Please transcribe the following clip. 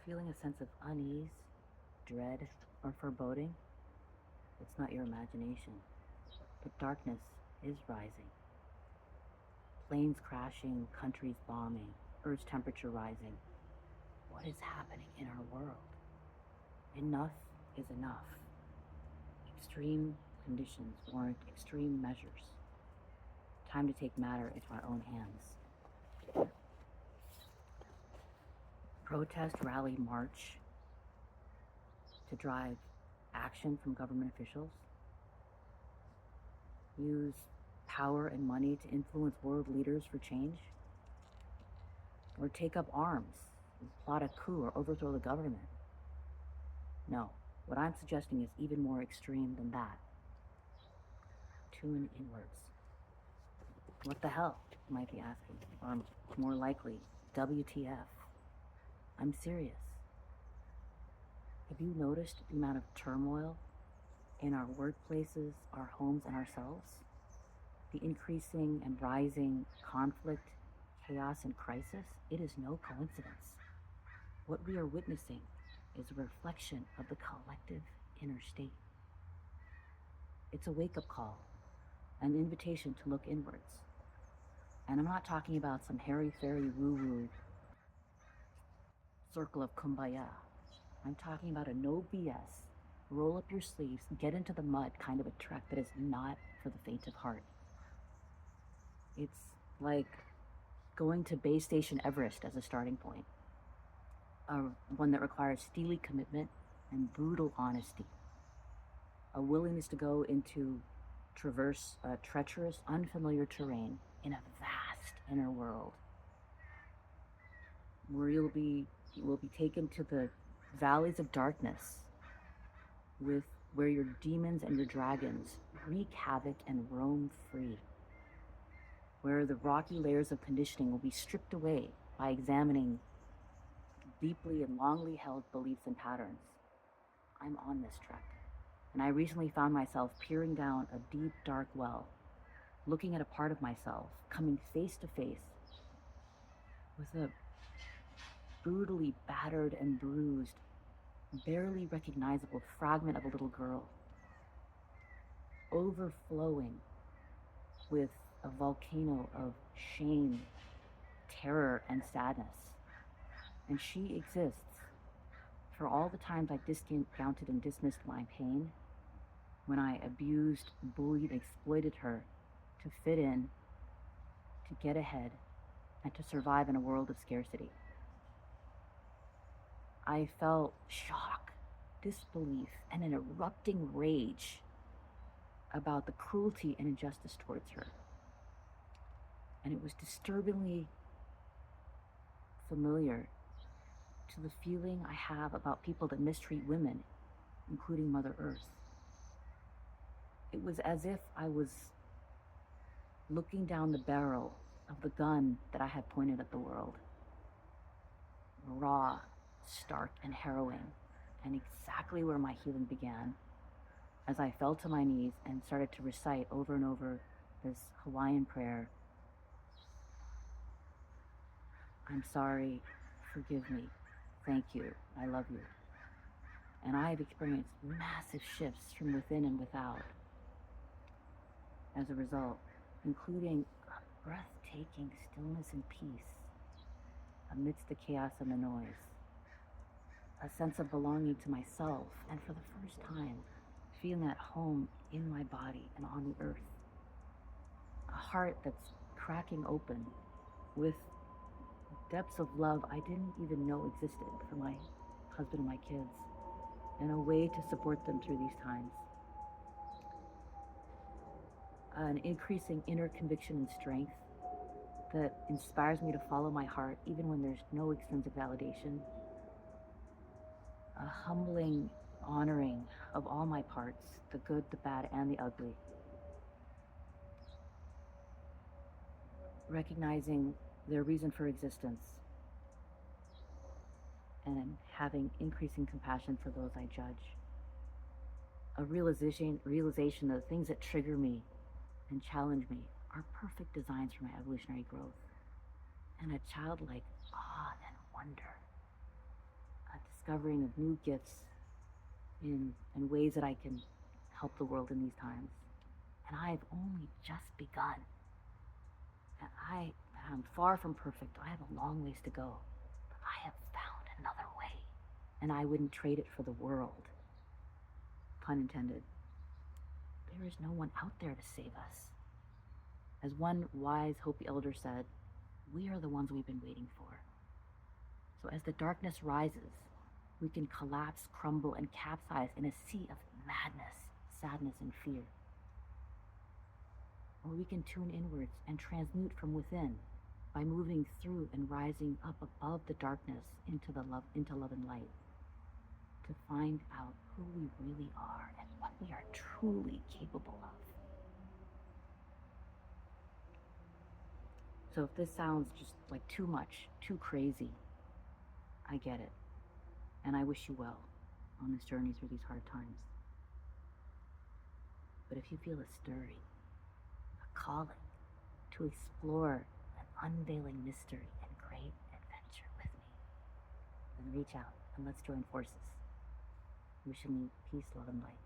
Feeling a sense of unease, dread, or foreboding? It's not your imagination, but darkness is rising. Planes crashing, countries bombing, Earth's temperature rising. What is happening in our world? Enough is enough. Extreme conditions warrant extreme measures. Time to take matter into our own hands. Protest, rally, march to drive action from government officials. Use power and money to influence world leaders for change. Or take up arms and plot a coup or overthrow the government. No, what I'm suggesting is even more extreme than that. Tune inwards. What the hell, you might be asking, or more likely, WTF? I'm serious. Have you noticed the amount of turmoil in our workplaces, our homes, and ourselves? The increasing and rising conflict, chaos, and crisis? It is no coincidence. What we are witnessing is a reflection of the collective inner state. It's a wake-up call, an invitation to look inwards. And I'm not talking about some hairy-fairy woo-woo circle of kumbaya. I'm talking about a no BS, roll up your sleeves, get into the mud kind of a trek that is not for the faint of heart. It's like going to base station Everest as a starting point. One that requires steely commitment and brutal honesty. A willingness to go into traverse treacherous, unfamiliar terrain in a vast inner world, where you will be taken to the valleys of darkness, where your demons and your dragons wreak havoc and roam free, where the rocky layers of conditioning will be stripped away by examining deeply and longly held beliefs and patterns. I'm on this trek, and I recently found myself peering down a deep, dark well, looking at a part of myself, coming face to face with a brutally battered and bruised, barely recognizable fragment of a little girl, overflowing with a volcano of shame, terror, and sadness. And she exists for all the times I discounted and dismissed my pain, when I abused, bullied, exploited her to fit in, to get ahead, and to survive in a world of scarcity. I felt shock, disbelief, and an erupting rage about the cruelty and injustice towards her. And it was disturbingly familiar to the feeling I have about people that mistreat women, including Mother Earth. It was as if I was looking down the barrel of the gun that I had pointed at the world. Raw, stark, and harrowing, and exactly where my healing began, as I fell to my knees and started to recite over and over this Hawaiian prayer. I'm sorry, forgive me, thank you, I love you. And I have experienced massive shifts from within and without as a result, including a breathtaking stillness and peace amidst the chaos and the noise, a sense of belonging to myself, and for the first time, feeling at home in my body and on the earth, a heart that's cracking open with depths of love I didn't even know existed for my husband and my kids, and a way to support them through these times. An increasing inner conviction and strength that inspires me to follow my heart even when there's no extrinsic validation. A humbling honoring of all my parts, the good, the bad, and the ugly. Recognizing their reason for existence and having increasing compassion for those I judge. A realization that the things that trigger me and challenge me are perfect designs for my evolutionary growth. And a childlike awe and wonder, a discovering of new gifts in ways that I can help the world in these times. And I've only just begun. And I am far from perfect. I have a long ways to go. But I have found another way. And I wouldn't trade it for the world. Pun intended. There is no one out there to save us. As one wise Hopi elder said, we are the ones we've been waiting for. So as the darkness rises, we can collapse, crumble, and capsize in a sea of madness, sadness, and fear. Or we can tune inwards and transmute from within by moving through and rising up above the darkness into love and light, to find out who we really are and what we are truly capable of. So if this sounds just like too much, too crazy, I get it. And I wish you well on this journey through these hard times. But if you feel a stirring, a calling to explore an unveiling mystery and great adventure with me, then reach out and let's join forces. Wishing you peace, love, and light.